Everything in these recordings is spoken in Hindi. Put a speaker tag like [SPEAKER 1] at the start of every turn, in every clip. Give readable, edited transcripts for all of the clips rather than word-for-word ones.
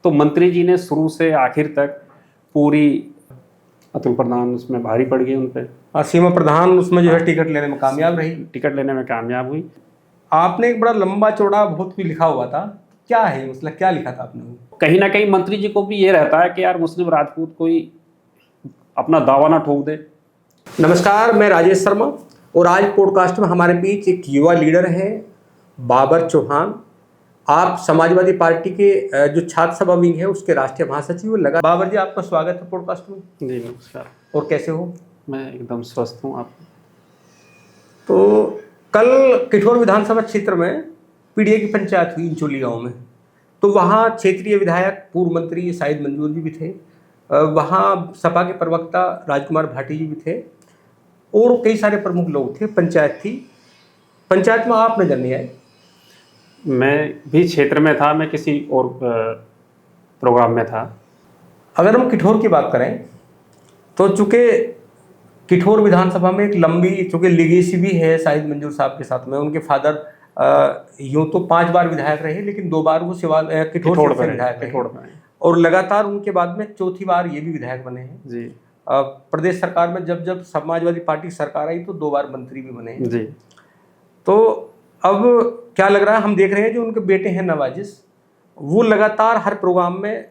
[SPEAKER 1] तो मंत्री जी ने शुरू से आखिर तक पूरी अतुल प्रधान उसमें भारी पड़ गई उन पे।
[SPEAKER 2] सीमा प्रधान उसमें जो है टिकट लेने में कामयाब रही।
[SPEAKER 1] टिकट लेने में कामयाब हुई।
[SPEAKER 2] आपने एक बड़ा लंबा चौड़ा बहुत कुछ लिखा हुआ था, क्या है मतलब क्या लिखा था आपने?
[SPEAKER 1] कहीं ना कहीं मंत्री जी को भी ये रहता है कि यार मुस्लिम राजपूत कोई अपना दावा ना ठोक दे।
[SPEAKER 2] नमस्कार, मैं राजेश शर्मा और आज पॉडकास्ट में हमारे बीच एक युवा लीडर है बाबर चौहान। आप समाजवादी पार्टी के जो छात्र सभा विंग है उसके राष्ट्रीय महासचिव लगा। बाबर जी, आपका स्वागत है पॉडकास्ट में।
[SPEAKER 1] जी नमस्कार।
[SPEAKER 2] और कैसे हो?
[SPEAKER 1] मैं एकदम स्वस्थ हूँ। आप?
[SPEAKER 2] तो कल किठौर विधानसभा क्षेत्र में पीडीए की पंचायत हुई इंचोली गांव में, तो वहाँ क्षेत्रीय विधायक पूर्व मंत्री शाहिद मंजूर जी भी थे, वहाँ सपा के प्रवक्ता राजकुमार भाटी जी भी थे और कई सारे प्रमुख लोग थे। पंचायत थी, पंचायत में आप नजर नहीं आए।
[SPEAKER 1] मैं भी क्षेत्र में था, मैं किसी और प्रोग्राम में था।
[SPEAKER 2] अगर हम किठौर की बात करें तो चूंकि किठौर विधानसभा में एक लंबी चूंकि लीगेसी भी है शाहिद मंजूर साहब के साथ में। उनके फादर यूं तो 5 बार विधायक रहे, लेकिन 2 बार वो किठौर से विधायक रहे और लगातार उनके बाद में चौथी बार ये भी विधायक बने हैं
[SPEAKER 1] जी।
[SPEAKER 2] प्रदेश सरकार में जब समाजवादी पार्टी सरकार आई तो 2 बार मंत्री भी बने हैं
[SPEAKER 1] जी।
[SPEAKER 2] तो अब क्या लग रहा है, हम देख रहे हैं जो उनके बेटे हैं नवाजिश, वो लगातार हर प्रोग्राम में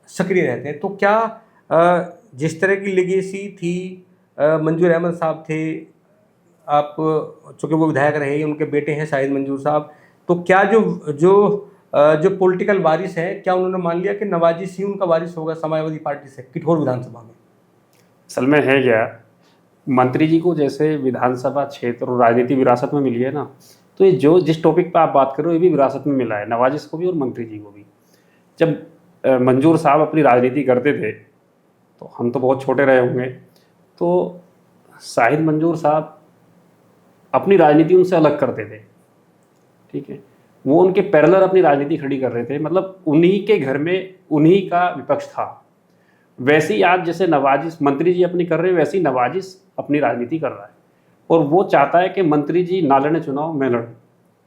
[SPEAKER 2] सक्रिय रहते हैं। तो क्या जिस तरह की लेगेसी थी, मंजूर अहमद साहब थे, आप चूँकि वो विधायक रहे, उनके बेटे हैं शाहिद मंजूर साहब, तो क्या जो जो जो पॉलिटिकल वारिस है, क्या उन्होंने मान लिया कि नवाजिश ही उनका वारिस होगा समाजवादी पार्टी से किठौर विधानसभा में?
[SPEAKER 1] असल में है क्या, मंत्री जी को जैसे विधानसभा क्षेत्र और राजनीति विरासत में मिली है ना, तो ये जो जिस टॉपिक पर आप बात कर रहे हो ये भी विरासत में मिला है, नवाजिश को भी और मंत्री जी को भी। जब मंजूर साहब अपनी राजनीति करते थे तो हम तो बहुत छोटे रहे होंगे, तो शाहिद मंजूर साहब अपनी राजनीति उनसे अलग करते थे। ठीक है, वो उनके पैरेलल अपनी राजनीति खड़ी कर रहे थे, मतलब उन्हीं के घर में उन्हीं का विपक्ष था। वैसे ही आज जैसे नवाजिश मंत्री जी अपनी कर रहे हैं, वैसे ही नवाजिश अपनी राजनीति कर रहा है और वो चाहता है कि मंत्री जी ना लड़े चुनाव, मैं लड़ूं।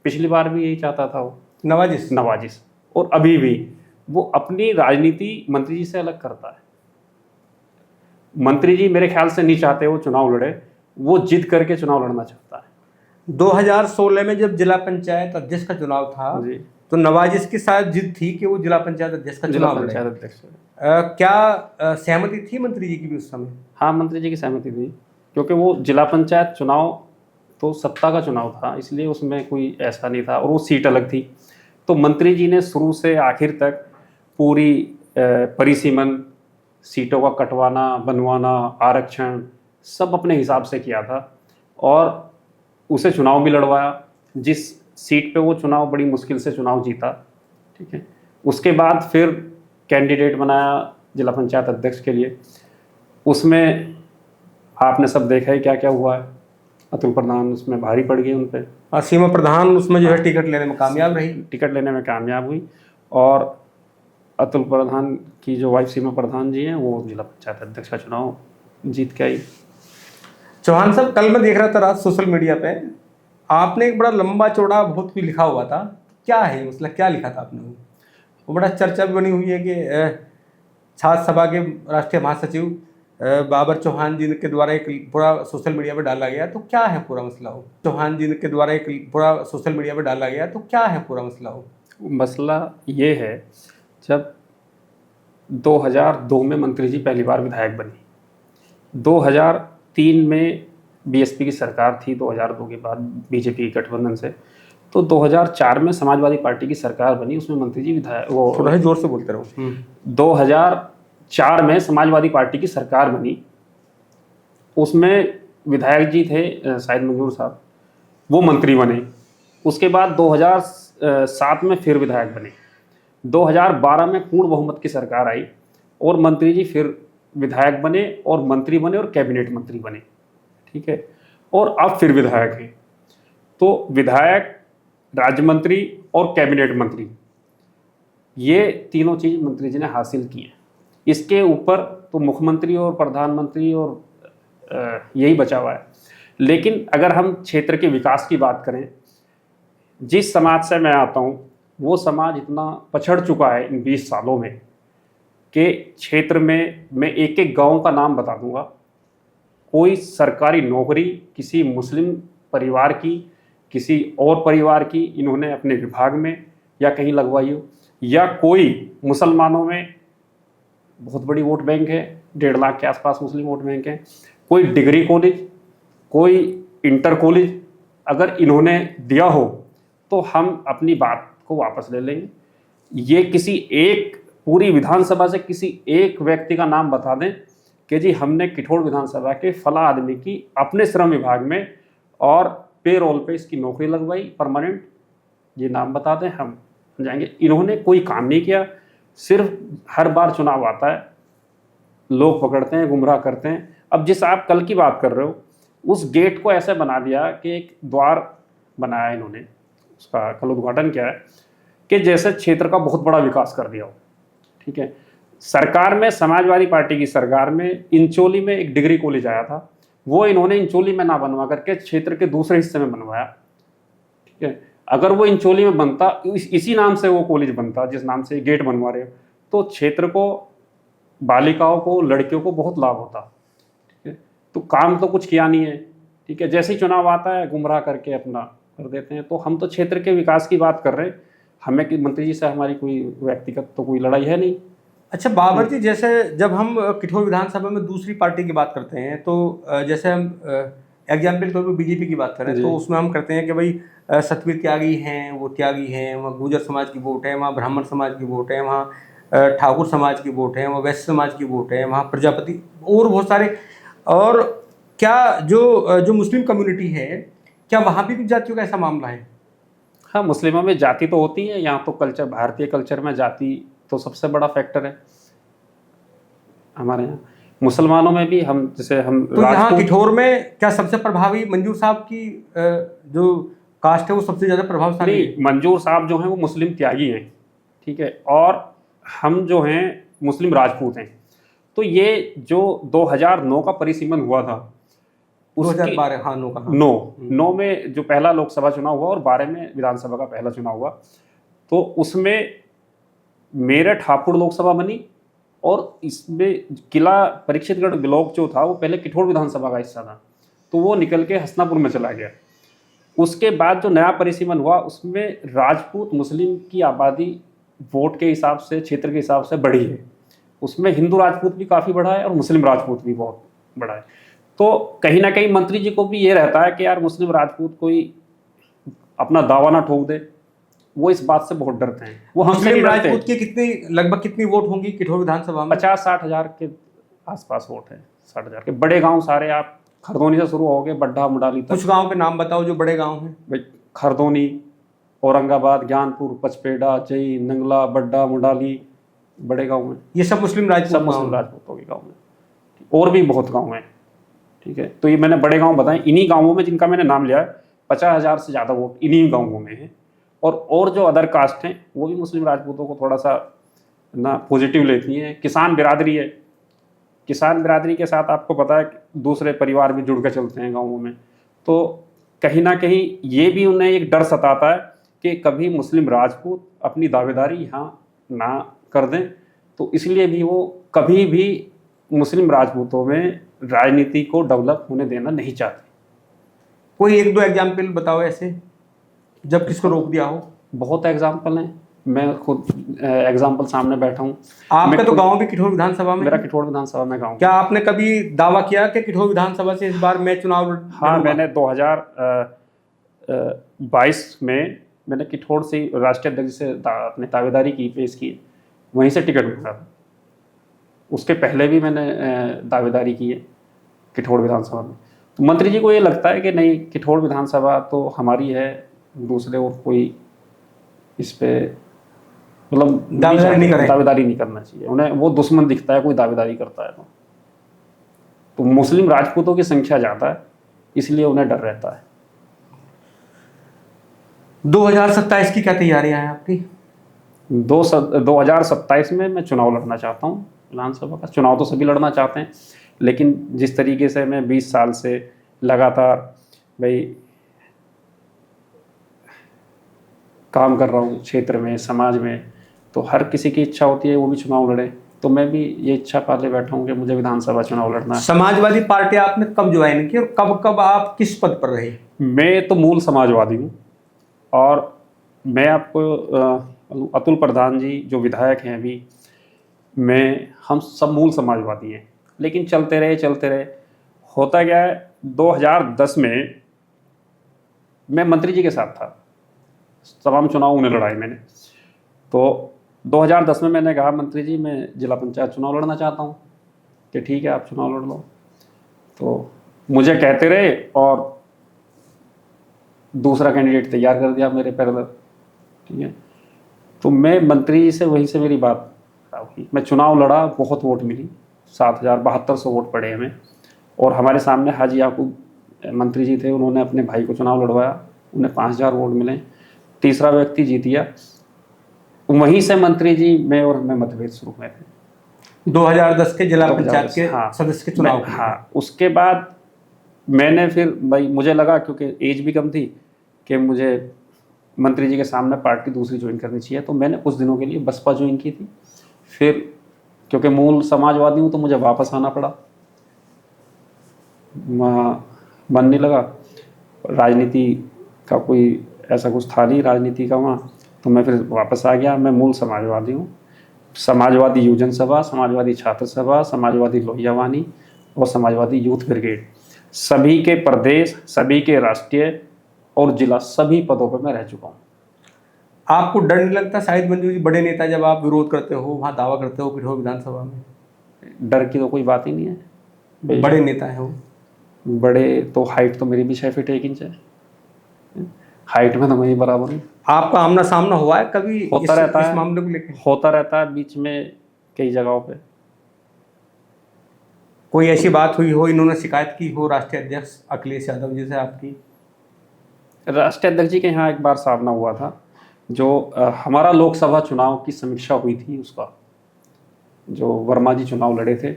[SPEAKER 1] पिछली बार भी यही चाहता था वो नवाजिश और अभी भी वो अपनी राजनीति मंत्री जी से अलग करता है। मंत्री जी मेरे ख्याल से नहीं चाहते वो चुनाव लड़े, वो जिद करके चुनाव लड़ना चाहता है।
[SPEAKER 2] 2016 में जब जिला पंचायत अध्यक्ष का चुनाव था तो नवाजिश की शायद जिद थी कि वो जिला पंचायत अध्यक्ष का चुनाव लड़े। क्या सहमति थी मंत्री जी की भी उस समय?
[SPEAKER 1] हाँ, मंत्री जी की सहमति थी, क्योंकि वो जिला पंचायत चुनाव तो सत्ता का चुनाव था, इसलिए उसमें कोई ऐसा नहीं था और वो सीट अलग थी। तो मंत्री जी ने शुरू से आखिर तक पूरी परिसीमन, सीटों का कटवाना, बनवाना, आरक्षण सब अपने हिसाब से किया था और उसे चुनाव भी लड़वाया। जिस सीट पे वो चुनाव बड़ी मुश्किल से चुनाव जीता, ठीक है, उसके बाद फिर कैंडिडेट बनाया जिला पंचायत अध्यक्ष के लिए। उसमें आपने सब देखा है क्या क्या हुआ है। अतुल प्रधान उसमें भारी पड़ गई उन पे।
[SPEAKER 2] सीमा प्रधान उसमें जो है टिकट लेने में कामयाब रही,
[SPEAKER 1] टिकट लेने में कामयाब हुई और अतुल प्रधान की जो वाइफ सीमा प्रधान जी हैं वो जिला पंचायत अध्यक्ष का चुनाव जीत के आई।
[SPEAKER 2] चौहान साहब, कल मैं देख रहा था रात सोशल मीडिया पे, आपने एक बड़ा लंबा चौड़ा बहुत कुछ लिखा हुआ था, क्या है मतलब क्या लिखा था आपने? वो बड़ा चर्चा भी बनी हुई है कि छात्र सभा के राष्ट्रीय महासचिव बाबर चौहान जी के द्वारा एक पूरा सोशल मीडिया पे डाला गया, तो क्या है पूरा मसला? हो चौहान जी के द्वारा एक पूरा सोशल मीडिया पे डाला गया, तो क्या है पूरा मसला? हो
[SPEAKER 1] मसला ये है, जब 2002 में मंत्री जी पहली बार विधायक बनी, 2003 में बीएसपी की सरकार थी, 2002 के बाद बीजेपी के गठबंधन से, तो 2004 में समाजवादी पार्टी की सरकार बनी, उसमें मंत्री जी विधायक, वो
[SPEAKER 2] थोड़ा जोर से बोलते रहो।
[SPEAKER 1] 2004 में समाजवादी पार्टी की सरकार बनी, उसमें विधायक जी थे शाहिद मंजूर साहब, वो मंत्री बने। उसके बाद 2007 में फिर विधायक बने, 2012 में पूर्ण बहुमत की सरकार आई और मंत्री जी फिर विधायक बने और मंत्री बने और कैबिनेट मंत्री बने। ठीक है, और अब फिर विधायक है। तो विधायक, राज्य मंत्री और कैबिनेट मंत्री, ये तीनों चीज मंत्री जी ने हासिल की है। इसके ऊपर तो मुख्यमंत्री और प्रधानमंत्री और यही बचा हुआ है। लेकिन अगर हम क्षेत्र के विकास की बात करें, जिस समाज से मैं आता हूँ वो समाज इतना पछड़ चुका है इन 20 सालों में कि क्षेत्र में मैं एक एक गांव का नाम बता दूंगा, कोई सरकारी नौकरी किसी मुस्लिम परिवार की, किसी और परिवार की इन्होंने अपने विभाग में या कहीं लगवाई हो, या कोई मुसलमानों में बहुत बड़ी वोट बैंक है, 1.5 लाख के आसपास मुस्लिम वोट बैंक है, कोई डिग्री कॉलेज, कोई इंटर कॉलेज अगर इन्होंने दिया हो तो हम अपनी बात को वापस ले लेंगे। ये किसी एक पूरी विधानसभा से किसी एक व्यक्ति का नाम बता दें कि जी हमने किठौड़ विधानसभा के फला आदमी की अपने श्रम विभाग में और पे रोल पे इसकी नौकरी लगवाई परमानेंट, ये नाम बता दें हम जाएंगे। इन्होंने कोई काम नहीं किया, सिर्फ हर बार चुनाव आता है, लोग पकड़ते हैं, गुमराह करते हैं। अब जिस आप कल की बात कर रहे हो, उस गेट को ऐसे बना दिया कि एक द्वार बनाया इन्होंने, उसका कल उद्घाटन किया है कि जैसे क्षेत्र का बहुत बड़ा विकास कर दिया हो। ठीक है, सरकार में, समाजवादी पार्टी की सरकार में इंचोली में एक डिग्री कॉलेज आया था, वो इन्होंने इंचोली में ना बनवा करके क्षेत्र के दूसरे हिस्से में बनवाया। ठीक है, अगर वो इंचोली में बनता, इसी नाम से वो कॉलेज बनता जिस नाम से गेट बनवा रहे हो, तो क्षेत्र को, बालिकाओं को, लड़कियों को बहुत लाभ होता। ठीक है, तो काम तो कुछ किया नहीं है। ठीक है, जैसे ही चुनाव आता है गुमराह करके अपना कर देते हैं। तो हम तो क्षेत्र के विकास की बात कर रहे हैं, हमें कि मंत्री जी से हमारी कोई व्यक्तिगत तो कोई लड़ाई है नहीं।
[SPEAKER 2] अच्छा बाबर जी, जैसे जब हम किठौर विधानसभा में दूसरी पार्टी की बात करते हैं तो जैसे हम एग्जाम्पल के तौर पर बीजेपी की बात करें तो उसमें हम करते हैं कि भाई सतवीर त्यागी हैं, वो त्यागी हैं, वहाँ गुर्जर समाज की वोट है, वहाँ ब्राह्मण समाज की वोट है, वहाँ ठाकुर समाज की वोट है, वहाँ वैश्य समाज की वोट है, वहाँ प्रजापति और बहुत सारे। और क्या जो मुस्लिम कम्युनिटी है, क्या वहाँ भी कुछ जातियों का ऐसा मामला है?
[SPEAKER 1] हाँ, मुस्लिमों में जाति तो होती है, यहाँ तो कल्चर, भारतीय कल्चर में जाति तो सबसे बड़ा फैक्टर है हमारे यहाँ। मुसलमानों में भी हम, जैसे हम
[SPEAKER 2] तो यहाँ किठौर में क्या सबसे प्रभावी मंजूर साहब की जो कास्ट है वो सबसे ज़्यादा प्रभावशाली है?
[SPEAKER 1] मंजूर साहब जो हैं वो मुस्लिम त्यागी हैं। ठीक है, और हम जो हैं मुस्लिम राजपूत हैं। तो ये जो 2009 का परिसीमन हुआ था,
[SPEAKER 2] 2012, हाँ,
[SPEAKER 1] 9 में जो पहला लोकसभा चुनाव हुआ और 12 में विधानसभा का पहला चुनाव हुआ, तो उसमें मेरठ हापुड़ लोकसभा बनी और इसमें किला परीक्षितगढ़ ब्लॉक जो था वो पहले किठौर विधानसभा का हिस्सा था, तो वो निकल के हसनापुर में चला गया। उसके बाद जो नया परिसीमन हुआ उसमें राजपूत मुस्लिम की आबादी वोट के हिसाब से, क्षेत्र के हिसाब से बढ़ी है। उसमें हिंदू राजपूत भी काफ़ी बढ़ा है और मुस्लिम राजपूत भी बहुत बढ़ा है। तो कहीं ना कहीं मंत्री जी को भी ये रहता है कि यार मुस्लिम राजपूत कोई अपना दावा ना ठोक दे, वो इस बात से बहुत डरते हैं। वो हमसे
[SPEAKER 2] मुस्लिम
[SPEAKER 1] नहीं डरते।
[SPEAKER 2] राजपूत की लगभग कितनी वोट होंगी किठौर विधानसभा में?
[SPEAKER 1] 50-60 हज़ार के आसपास वोट है, 60 हज़ार के। बड़े गांव सारे, आप खरदोनी से शुरू होगे बड्ढा मुडाली तक।
[SPEAKER 2] कुछ गांव के नाम बताओ जो बड़े गांव हैं।
[SPEAKER 1] भाई खरदोनी, औरंगाबाद, ज्ञानपुर, पचपेड़ा, जई, नंगला, बड्डा, मुडाली बड़े गांव हैं।
[SPEAKER 2] ये सब मुस्लिम
[SPEAKER 1] राजपूतों के गाँव हैं, और भी बहुत गाँव हैं। ठीक है, तो ये मैंने बड़े गाँव बताए। इन्हीं गाँवों में जिनका मैंने नाम लिया है 50 हज़ार से ज़्यादा वोट इन्हीं गाँवों में है। और जो अदर कास्ट हैं वो भी मुस्लिम राजपूतों को थोड़ा सा ना पॉजिटिव लेती हैं। किसान बिरादरी है, किसान बिरादरी के साथ आपको पता है दूसरे परिवार भी जुड़ कर चलते हैं गाँवों में। तो कहीं ना कहीं ये भी उन्हें एक डर सताता है कि कभी मुस्लिम राजपूत अपनी दावेदारी यहाँ ना कर दें, तो इसलिए भी वो कभी भी मुस्लिम राजपूतों में राजनीति को डेवलप होने देना नहीं चाहते।
[SPEAKER 2] कोई एक दो एग्जाम्पल बताओ ऐसे जब किसको रोक दिया हो।
[SPEAKER 1] बहुत एग्जाम्पल हैं, मैं खुद एग्जाम्पल सामने बैठा हूँ।
[SPEAKER 2] आपका तो गांव भी किठौर विधानसभा में?
[SPEAKER 1] मेरा किठौर विधानसभा में गाँव।
[SPEAKER 2] क्या आपने कभी दावा किया कि किठौर विधानसभा से इस बार मैं चुनाव?
[SPEAKER 1] हाँ, मैंने 2022 में मैंने किठौर से राष्ट्रीय अध्यक्ष से अपनी दावेदारी की, पेश की, वहीं से टिकट मिला था। उसके पहले भी मैंने दावेदारी की है किठौर विधानसभा में। तो मंत्री जी को ये लगता है कि नहीं, किठौर विधानसभा तो हमारी है, दूसरे और कोई इस पे मतलब दावेदारी नहीं करना चाहिए। उन्हें वो दुश्मन दिखता है कोई दावेदारी करता है तो मुस्लिम राजपूतों की संख्या ज़्यादा है, इसलिए उन्हें डर रहता है।
[SPEAKER 2] 2027 की क्या तैयारियां हैं आपकी?
[SPEAKER 1] 2027 में मैं चुनाव लड़ना चाहता हूँ। विधानसभा का चुनाव तो सभी लड़ना चाहते हैं, लेकिन जिस तरीके से मैं 20 साल से लगातार भाई काम कर रहा हूँ क्षेत्र में, समाज में, तो हर किसी की इच्छा होती है वो भी चुनाव लड़े। तो मैं भी ये इच्छा पाले बैठा हूँ कि मुझे विधानसभा चुनाव लड़ना है।
[SPEAKER 2] समाजवादी पार्टी आपने कब ज्वाइन की और कब कब आप किस पद पर रहे?
[SPEAKER 1] मैं तो मूल समाजवादी हूँ, और मैं आपको अतुल प्रधान जी जो विधायक हैं अभी, हम सब मूल समाजवादी हैं। लेकिन चलते रहे होता क्या है, 2010 में मैं मंत्री जी के साथ था, तमाम चुनाव उन्हें लड़ाए मैंने। तो 2010 में मैंने कहा मंत्री जी मैं जिला पंचायत चुनाव लड़ना चाहता हूँ, कि ठीक है आप चुनाव लड़ लो। तो मुझे कहते रहे और दूसरा कैंडिडेट तैयार कर दिया मेरे पैरेलल, ठीक है। तो मैं मंत्री जी से वहीं से मेरी बात हुई, मैं चुनाव लड़ा, बहुत वोट मिली, 7,7200 वोट पड़े हमें। और हमारे सामने हाजी याकूब मंत्री जी थे, उन्होंने अपने भाई को चुनाव लड़वाया, उन्हें 5,000 वोट मिले, तीसरा व्यक्ति जीत गया। वहीं से मंत्री जी मैं मतभेद शुरू हुए थे
[SPEAKER 2] 2010 के जिला पंचायत
[SPEAKER 1] 2010,
[SPEAKER 2] के
[SPEAKER 1] हाँ,
[SPEAKER 2] सदस्य के चुनाव के लिए।
[SPEAKER 1] हाँ। उसके बाद मैंने फिर भाई मुझे लगा, क्योंकि एज भी कम थी, कि मुझे मंत्री जी के सामने पार्टी दूसरी ज्वाइन करनी चाहिए। तो मैंने कुछ दिनों के लिए बसपा ज्वाइन की थी। फिर क्योंकि मूल समाजवादी हूँ तो मुझे वापस आना पड़ा, मन नहीं लगा, राजनीति का कोई ऐसा कुछ था नहीं राजनीति का वहाँ, तो मैं फिर वापस आ गया। मैं मूल समाजवादी हूँ, समाजवादी युवजन सभा, समाजवादी छात्र सभा, समाजवादी लोहिया वाहिनी और समाजवादी यूथ ब्रिगेड, सभी के प्रदेश, सभी के राष्ट्रीय और जिला, सभी पदों पर मैं रह चुका हूँ।
[SPEAKER 2] आपको डर नहीं लगता शाहिद मंजू जी, बड़े नेता जब आप विरोध करते हो, वहाँ दावा करते हो पिठोर विधानसभा में?
[SPEAKER 1] डर की तो कोई बात ही नहीं है,
[SPEAKER 2] बड़े नेता हैं वो।
[SPEAKER 1] बड़े तो हाइट तो मेरी भी 6 फीट 1 इंच है, हाइट में तो मैं ही बराबर हूँ।
[SPEAKER 2] आपका आमना सामना हुआ है कभी
[SPEAKER 1] होता रहता
[SPEAKER 2] इस
[SPEAKER 1] है,
[SPEAKER 2] मामले को लेकर?
[SPEAKER 1] होता रहता है बीच में कई जगहों पे।
[SPEAKER 2] कोई ऐसी बात हुई हो, इन्होंने शिकायत की हो राष्ट्रीय अध्यक्ष अखिलेश यादव जी से आपकी?
[SPEAKER 1] राष्ट्रीय अध्यक्ष जी के यहाँ एक बार सामना हुआ था, जो हमारा लोकसभा चुनाव की समीक्षा हुई थी, उसका जो वर्मा जी चुनाव लड़े थे,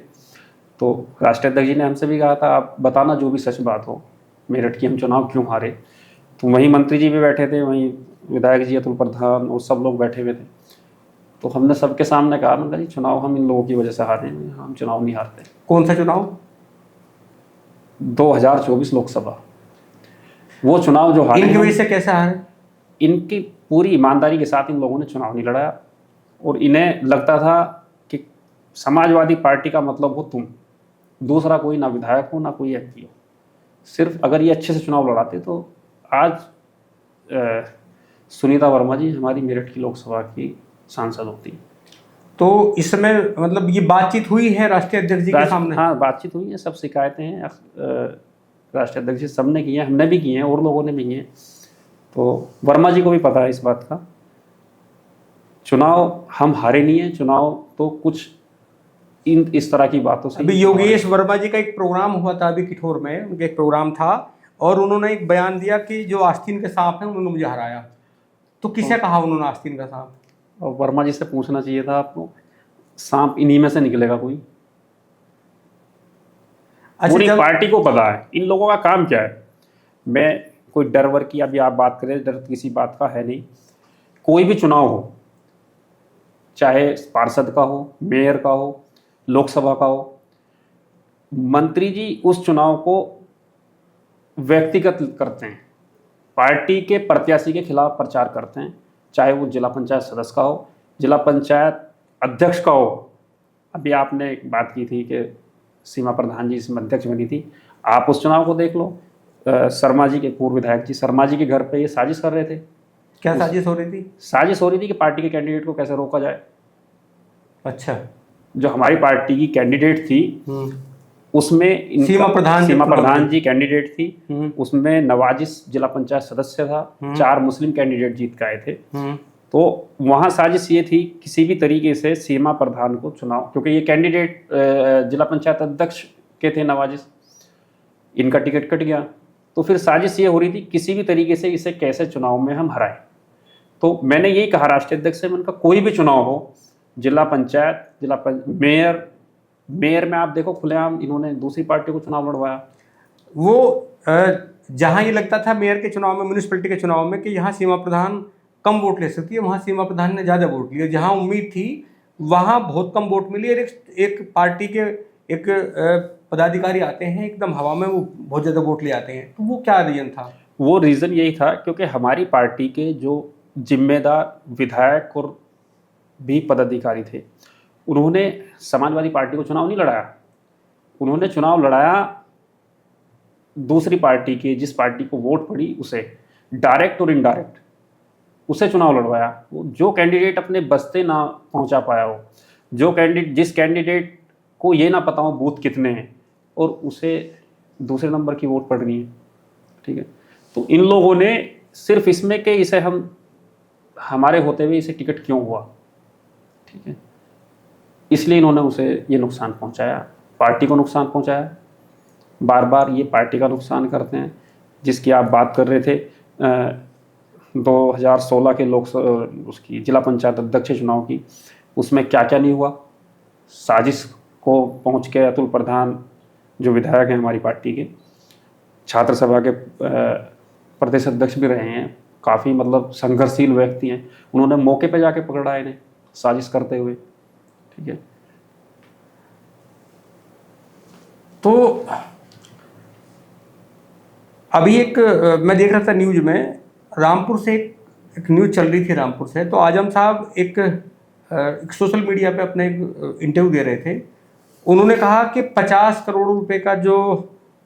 [SPEAKER 1] तो राष्ट्रीय अध्यक्ष जी ने हमसे भी कहा था आप बताना जो भी सच बात हो, मेरठ की हम चुनाव क्यों हारे। तो वहीं मंत्री जी भी बैठे थे, वहीं विधायक जी अतुल प्रधान और सब लोग बैठे हुए थे। तो हमने सबके सामने कहा ना जी चुनाव हम इन लोगों की वजह से हारे हैं, हम चुनाव नहीं हारते।
[SPEAKER 2] कौन सा चुनाव?
[SPEAKER 1] 2024 लोकसभा, वो चुनाव जो हारे
[SPEAKER 2] इनकी वजह से कैसे हारे?
[SPEAKER 1] इनकी पूरी ईमानदारी के साथ इन लोगों ने चुनाव नहीं लड़ाया, और इन्हें लगता था कि समाजवादी पार्टी का मतलब हो तुम, दूसरा कोई ना विधायक हो ना कोई एमपी हो। सिर्फ अगर ये अच्छे से चुनाव लड़ाते तो आज सुनीता वर्मा जी हमारी मेरठ की लोकसभा की सांसद होती।
[SPEAKER 2] तो इस समय मतलब ये बातचीत हुई है राष्ट्रीय अध्यक्ष जी के सामने?
[SPEAKER 1] हाँ, बातचीत हुई है, सब शिकायतें हैं राष्ट्रीय अध्यक्ष जी सबने की हैं, हमने भी की हैं और लोगों ने भी की हैं। तो वर्मा जी को भी पता है इस बात का। चुनाव हम हारे नहीं है, चुनाव तो कुछ इस तरह की बातों से।
[SPEAKER 2] अभी योगेश वर्मा जी का एक प्रोग्राम हुआ था अभी किठौर में, उनका एक प्रोग्राम था और उन्होंने एक बयान दिया कि जो आस्तीन के सांप हैं उन्होंने मुझे हराया। तो किसे कहा उन्होंने आस्तीन का सांप?
[SPEAKER 1] और वर्मा जी से पूछना चाहिए था आपको, सांप इन्हीं में से निकलेगा कोई। पूरी पार्टी को पता है इन लोगों का काम क्या है। मैं कोई डर वर की अभी आप बात करें, डर किसी बात का है नहीं। कोई भी चुनाव हो, चाहे पार्षद का हो, मेयर का हो, लोकसभा का हो, मंत्री जी उस चुनाव को व्यक्तिगत करते हैं, पार्टी के प्रत्याशी के खिलाफ प्रचार करते हैं, चाहे वो जिला पंचायत सदस्य का हो, जिला पंचायत अध्यक्ष का हो। अभी आपने एक बात की थी कि सीमा प्रधान जी इसमें अध्यक्ष बनी थी, आप उस चुनाव को देख लो। शर्मा जी के पूर्व विधायक जी शर्मा जी के घर पे ये साजिश कर रहे थे।
[SPEAKER 2] क्या साजिश हो रही थी?
[SPEAKER 1] साजिश हो रही थी कि पार्टी के कैंडिडेट को कैसे रोका जाए।
[SPEAKER 2] अच्छा।
[SPEAKER 1] जो हमारी पार्टी की कैंडिडेट थी उसमें सीमा प्रधान जी कैंडिडेट थी, उसमें नवाजिश जिला पंचायत सदस्य था, 4 मुस्लिम कैंडिडेट जीत के आए थे। तो वहाँ साजिश ये थी किसी भी तरीके से सीमा प्रधान को चुनाव, क्योंकि ये कैंडिडेट जिला पंचायत अध्यक्ष के थे नवाजिश, इनका टिकट कट गया। तो फिर साजिश ये हो रही थी किसी भी तरीके से इसे कैसे चुनाव में हम हराएं। तो मैंने यही कहा राष्ट्रीय अध्यक्ष से, मैंने कहा कोई भी चुनाव हो, जिला पंचायत, मेयर में आप देखो खुलेआम इन्होंने दूसरी पार्टी को चुनाव लड़वाया।
[SPEAKER 2] वो जहाँ ये लगता था मेयर के चुनाव में, म्यूनिसिपैलिटी के चुनाव में कि यहाँ सीमा प्रधान कम वोट ले सकती है, वहाँ सीमा प्रधान ने ज़्यादा वोट लिए। जहाँ उम्मीद थी वहाँ बहुत कम वोट मिली। और एक पार्टी के एक पदाधिकारी आते हैं एकदम हवा में, वो बहुत ज़्यादा वोट ले आते हैं। तो वो क्या रीजन था?
[SPEAKER 1] वो रीज़न यही था क्योंकि हमारी पार्टी के जो जिम्मेदार विधायक और भी पदाधिकारी थे, उन्होंने समाजवादी पार्टी को चुनाव नहीं लड़ाया। उन्होंने चुनाव लड़ाया दूसरी पार्टी के, जिस पार्टी को वोट पड़ी उसे, डायरेक्ट और इनडायरेक्ट उसे चुनाव लड़वाया। जो कैंडिडेट अपने बस्ते ना पहुंचा पाया हो, जिस कैंडिडेट को ये ना पता हो बूथ कितने हैं, और उसे दूसरे नंबर की वोट पड़ रही है। ठीक है, तो इन लोगों ने सिर्फ इसमें कि इसे हमारे होते हुए इसे टिकट क्यों हुआ, ठीक है, इसलिए इन्होंने उसे ये नुकसान पहुंचाया, पार्टी को नुकसान पहुंचाया। बार बार ये पार्टी का नुकसान करते हैं। जिसकी आप बात कर रहे थे 2016 के उसकी जिला पंचायत अध्यक्ष चुनाव की, उसमें क्या क्या नहीं हुआ। साजिश को पहुंच के अतुल प्रधान जो विधायक हैं हमारी पार्टी के, छात्र सभा के प्रदेश अध्यक्ष भी रहे हैं, काफ़ी मतलब संघर्षशील व्यक्ति हैं, उन्होंने मौके पे जाके पकड़ा इन्हें साजिश करते हुए। ठीक है,
[SPEAKER 2] तो अभी एक मैं देख रहा था न्यूज में, रामपुर से एक न्यूज चल रही थी रामपुर से। तो आजम साहब एक सोशल मीडिया पे अपने एक इंटरव्यू दे रहे थे। उन्होंने कहा कि 50 करोड़ रुपए का जो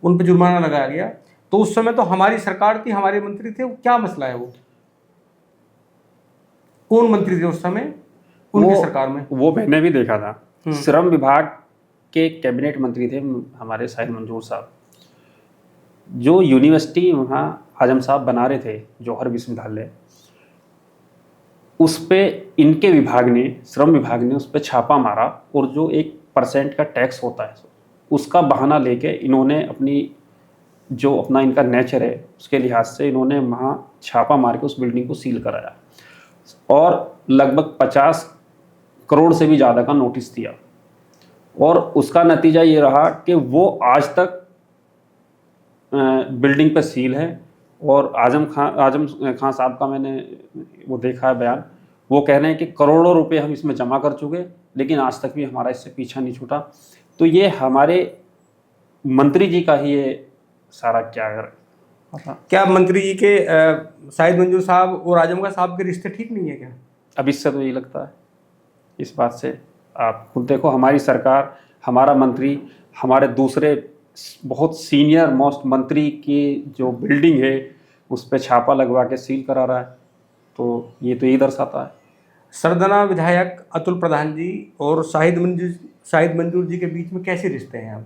[SPEAKER 2] उन पर जुर्माना लगाया गया, तो उस समय तो हमारी सरकार थी, हमारे मंत्री थे, वो क्या मसला है? वो कौन मंत्री थे उस समय उनकी सरकार में?
[SPEAKER 1] वो मैंने भी देखा था। श्रम विभाग के कैबिनेट मंत्री थे हमारे शाहिद मंजूर साहब। जो यूनिवर्सिटी वहाँ आजम साहब बना रहे थे, जौहर विश्वविद्यालय, उस पे इनके विभाग ने, श्रम विभाग ने उस पे छापा मारा, और जो 1% का टैक्स होता है उसका बहाना लेके इन्होंने अपना इनका नेचर है उसके लिहाज से इन्होंने वहाँ छापा मार के उस बिल्डिंग को सील कराया, और लगभग 50 करोड़ से भी ज़्यादा का नोटिस दिया। और उसका नतीजा ये रहा कि वो आज तक बिल्डिंग पे सील है। और आजम खान साहब का मैंने वो देखा है बयान, वो कह रहे हैं कि करोड़ों रुपए हम इसमें जमा कर चुके, लेकिन आज तक भी हमारा इससे पीछा नहीं छूटा। तो ये हमारे मंत्री जी का ही ये सारा क्या
[SPEAKER 2] मंत्री जी के शाहिद मंजूर साहब और आजम खान साहब के रिश्ते ठीक नहीं है क्या?
[SPEAKER 1] अब इससे तो यही लगता है। इस बात से आप खुद देखो, हमारी सरकार, हमारा मंत्री, हमारे दूसरे बहुत सीनियर मोस्ट मंत्री की जो बिल्डिंग है उस पर छापा लगवा के सील करा रहा है, तो ये तो यही दर्शाता है।
[SPEAKER 2] सरदना विधायक अतुल प्रधान जी और शाहिद मंजूर जी के बीच में कैसे रिश्ते हैं?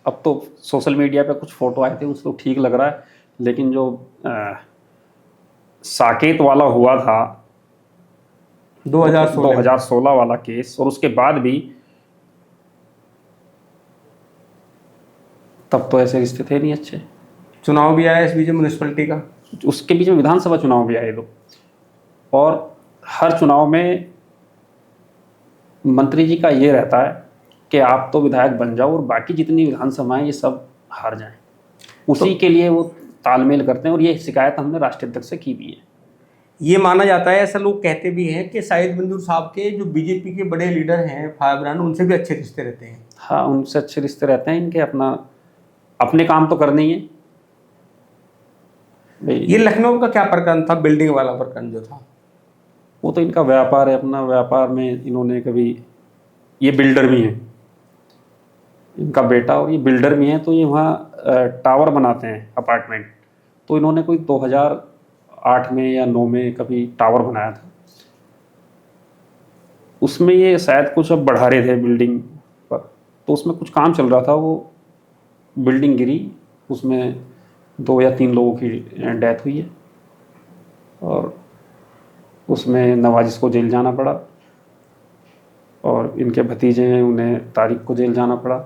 [SPEAKER 1] अब तो सोशल मीडिया पे कुछ फोटो आए थे, उसको ठीक लग रहा है, लेकिन जो साकेत वाला हुआ था 2016 वाला केस, और उसके बाद भी, तब तो ऐसे रिश्ते थे नहीं अच्छे।
[SPEAKER 2] चुनाव भी आया इस बीच में म्यूनिसिपैलिटी का,
[SPEAKER 1] उसके बीच में विधानसभा चुनाव भी आए दो, और हर चुनाव में मंत्री जी का ये रहता है कि आप तो विधायक बन जाओ और बाकी जितनी विधानसभाएं ये सब हार जाएं, उसी के लिए वो तालमेल करते हैं। और ये शिकायत हमने राष्ट्रीय अध्यक्ष से की भी है।
[SPEAKER 2] ये माना जाता है, ऐसा लोग कहते भी हैं कि शाहिद मंजूर साहब के जो बीजेपी के बड़े लीडर हैं फायरब्रांड, उनसे भी अच्छे रिश्ते रहते हैं।
[SPEAKER 1] हाँ, उनसे अच्छे रिश्ते रहते हैं इनके, अपने काम तो करने ही है।
[SPEAKER 2] ये लखनऊ का क्या प्रकरण था, बिल्डिंग वाला प्रकरण जो था?
[SPEAKER 1] वो तो इनका व्यापार है, अपना व्यापार में इन्होंने कभी, ये बिल्डर भी हैं, इनका बेटा और ये बिल्डर भी हैं, तो ये वहाँ टावर बनाते हैं अपार्टमेंट। तो इन्होंने कोई 2008 में या 9 में कभी टावर बनाया था, उसमें ये शायद कुछ अब बढ़ा रहे थे बिल्डिंग पर, तो उसमें कुछ काम चल रहा था, वो बिल्डिंग गिरी, उसमें 2 या 3 लोगों की डेथ हुई है, और उसमें नवाजिश को जेल जाना पड़ा, और इनके भतीजे हैं उन्हें तारिक को जेल जाना पड़ा,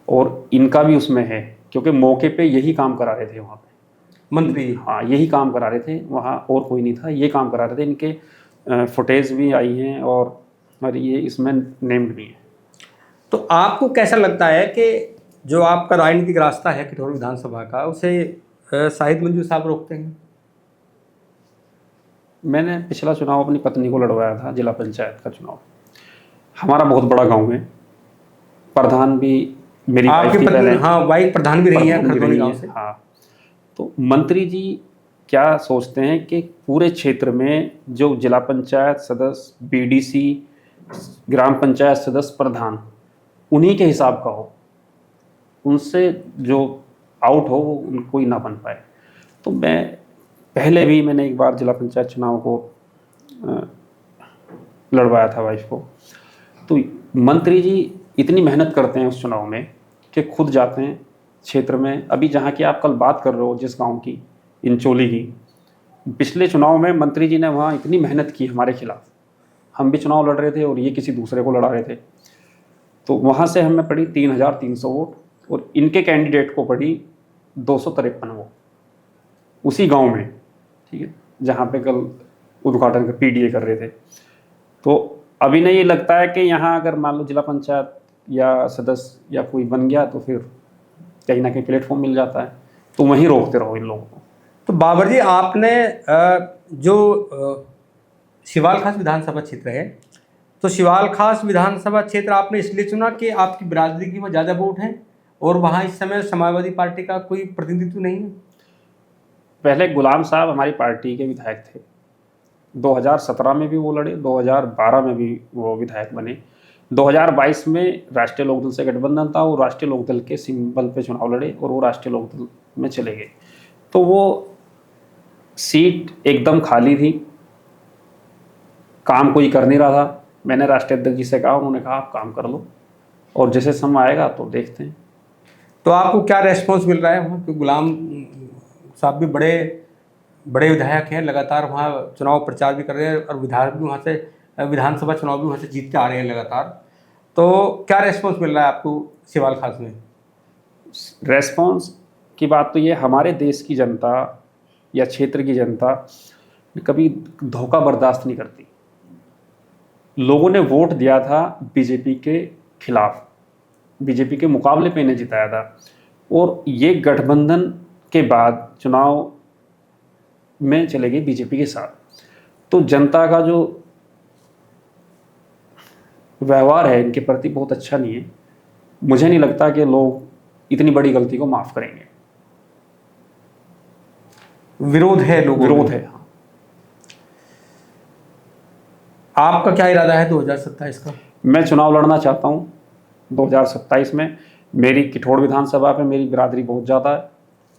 [SPEAKER 1] और इनका भी उसमें है, क्योंकि मौके पे यही काम करा रहे थे वहाँ पे
[SPEAKER 2] मंत्री।
[SPEAKER 1] हाँ, यही काम करा रहे थे वहाँ, और कोई नहीं था, ये काम करा रहे थे। इनके फुटेज भी आई हैं और ये इसमें नेम्ड भी हैं।
[SPEAKER 2] तो आपको कैसा लगता है कि जो आपका राजनीतिक रास्ता है कठोर विधानसभा का, उसे शाहिद मंजूर साहब रोकते हैं?
[SPEAKER 1] मैंने पिछला चुनाव अपनी पत्नी को लड़वाया था, जिला पंचायत का चुनाव। हमारा बहुत बड़ा गांव है, प्रधान भी मेरी वाइफ
[SPEAKER 2] आपकी
[SPEAKER 1] थी
[SPEAKER 2] पत्नी,
[SPEAKER 1] पहले,
[SPEAKER 2] हाँ वाइफ प्रधान भी रही है
[SPEAKER 1] प्रधान भी
[SPEAKER 2] खरगोनी
[SPEAKER 1] रही
[SPEAKER 2] गांव
[SPEAKER 1] है,
[SPEAKER 2] से।
[SPEAKER 1] हाँ। तो मंत्री जी क्या सोचते हैं कि पूरे क्षेत्र में जो जिला पंचायत सदस्य, बीडीसी, ग्राम पंचायत सदस्य, प्रधान, उन्हीं के हिसाब का हो, उनसे जो आउट हो वो कोई ना बन पाए। तो मैंने एक बार जिला पंचायत चुनाव को लड़वाया था वाइफ को। तो मंत्री जी इतनी मेहनत करते हैं उस चुनाव में कि खुद जाते हैं क्षेत्र में। अभी जहाँ की आप कल बात कर रहे हो, जिस गांव की, इंचोली की, पिछले चुनाव में मंत्री जी ने वहाँ इतनी मेहनत की हमारे खिलाफ। हम भी चुनाव लड़ रहे थे और ये किसी दूसरे को लड़ा रहे थे। तो वहाँ से हमें पड़ी 3,300 वोट और इनके कैंडिडेट को पड़ी 253 वोट, उसी गांव में, ठीक है, जहाँ पे कल उद्घाटन कर पीडीए कर रहे थे। तो अभी नहीं, ये लगता है कि यहाँ अगर मान लो जिला पंचायत या सदस्य या कोई बन गया तो फिर कहीं ना कहीं प्लेटफॉर्म मिल जाता है, तो वहीं रोकते रहो इन लोगों को।
[SPEAKER 2] तो बाबर जी, आपने जो सिवाल खास विधानसभा क्षेत्र है, तो सिवाल खास विधानसभा क्षेत्र आपने इसलिए चुना कि आपकी बिरादरी की वहाँ ज़्यादा वोट हैं और वहाँ इस समय समाजवादी पार्टी का कोई प्रतिनिधित्व नहीं है?
[SPEAKER 1] पहले गुलाम साहब हमारी पार्टी के विधायक थे, 2017 में भी वो लड़े, 2012 में भी वो विधायक बने, 2022 में राष्ट्रीय लोकदल से गठबंधन था, वो राष्ट्रीय लोकदल के सिंबल पे चुनाव लड़े और वो राष्ट्रीय लोकदल में चले गए। तो वो सीट एकदम खाली थी, काम कोई कर नहीं रहा था। मैंने राष्ट्रीय अध्यक्ष जी से कहा, उन्होंने कहा आप काम कर लो और जैसे समय आएगा तो देखते हैं।
[SPEAKER 2] तो आपको क्या रेस्पॉन्स मिल रहा है वहाँ? क्योंकि गुलाम साहब भी बड़े बड़े विधायक हैं, लगातार वहाँ चुनाव प्रचार भी कर रहे हैं और विधायक भी वहाँ से, विधानसभा चुनाव भी वहाँ से जीतते आ रहे हैं लगातार। तो क्या रेस्पॉन्स मिल रहा है आपको सिवाल खास में?
[SPEAKER 1] रेस्पॉन्स की बात तो ये, हमारे देश की जनता या क्षेत्र की जनता कभी धोखा बर्दाश्त नहीं करती। लोगों ने वोट दिया था बीजेपी के खिलाफ, बीजेपी के मुकाबले पे इन्हें जिताया था, और ये गठबंधन के बाद चुनाव में चले गए बीजेपी के साथ। तो जनता का जो व्यवहार है इनके प्रति बहुत अच्छा नहीं है। मुझे नहीं लगता कि लोग इतनी बड़ी गलती को माफ करेंगे।
[SPEAKER 2] विरोध है, लोगों
[SPEAKER 1] विरोध
[SPEAKER 2] में।
[SPEAKER 1] है, हाँ।
[SPEAKER 2] आपका क्या इरादा है 2027 का?
[SPEAKER 1] मैं चुनाव लड़ना चाहता हूँ 2027 में। मेरी किठौड़ विधानसभा पे मेरी बिरादरी बहुत ज़्यादा है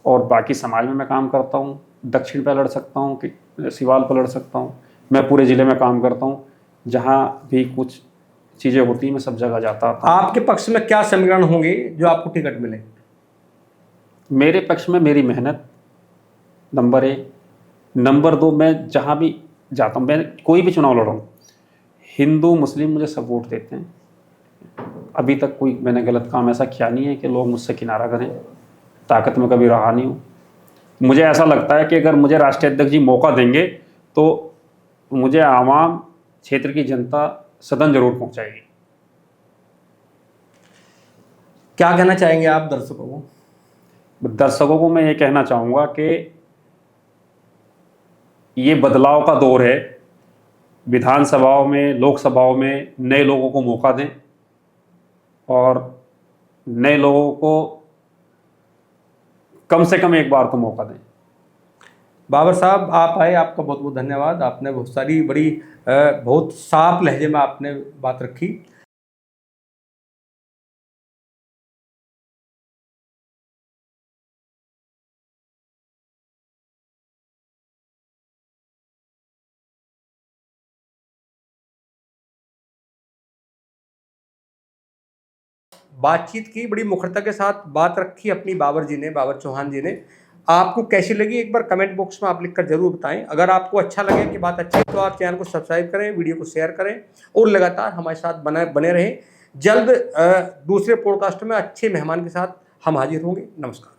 [SPEAKER 1] और बाकी समाज में मैं काम करता हूँ। दक्षिण पे लड़ सकता हूँ, कि सिवाल पर लड़ सकता हूँ, मैं पूरे ज़िले में काम करता हूँ। जहाँ भी कुछ चीज़ें होती हैं मैं सब जगह जाता हूँ।
[SPEAKER 2] आपके पक्ष में क्या समीकरण होंगे जो आपको टिकट मिले?
[SPEAKER 1] मेरे पक्ष में मेरी मेहनत नंबर 1, नंबर 2, मैं जहाँ भी जाता हूँ, मैं कोई भी चुनाव लड़ूँ, हिंदू मुस्लिम मुझे सब वोट देते हैं। अभी तक कोई मैंने गलत काम ऐसा किया नहीं है कि लोग मुझसे किनारा करें। ताकत में कभी रहा नहीं हूँ। मुझे ऐसा लगता है कि अगर मुझे राष्ट्रीय अध्यक्ष जी मौका देंगे तो मुझे आवाम, क्षेत्र की जनता सदन जरूर पहुँचाएगी।
[SPEAKER 2] क्या कहना चाहेंगे आप दर्शकों को?
[SPEAKER 1] दर्शकों को मैं ये कहना चाहूँगा कि ये बदलाव का दौर है। विधानसभाओं में, लोकसभाओं में नए लोगों को मौका दें और नए लोगों को कम से कम एक बार तो मौका दें।
[SPEAKER 2] बाबर साहब, आप आए, आपका बहुत बहुत धन्यवाद। आपने बहुत सारी बड़ी बहुत साफ लहजे में आपने बात रखी। बातचीत की, बड़ी मुखरता के साथ बात रखी अपनी बाबर जी ने, बाबर चौहान जी ने। आपको कैसी लगी एक बार कमेंट बॉक्स में आप लिखकर जरूर बताएं। अगर आपको अच्छा लगे कि बात अच्छी है तो आप चैनल को सब्सक्राइब करें, वीडियो को शेयर करें और लगातार हमारे साथ बने रहें। जल्द दूसरे पॉडकास्ट में अच्छे मेहमान के साथ हम हाजिर होंगे। नमस्कार।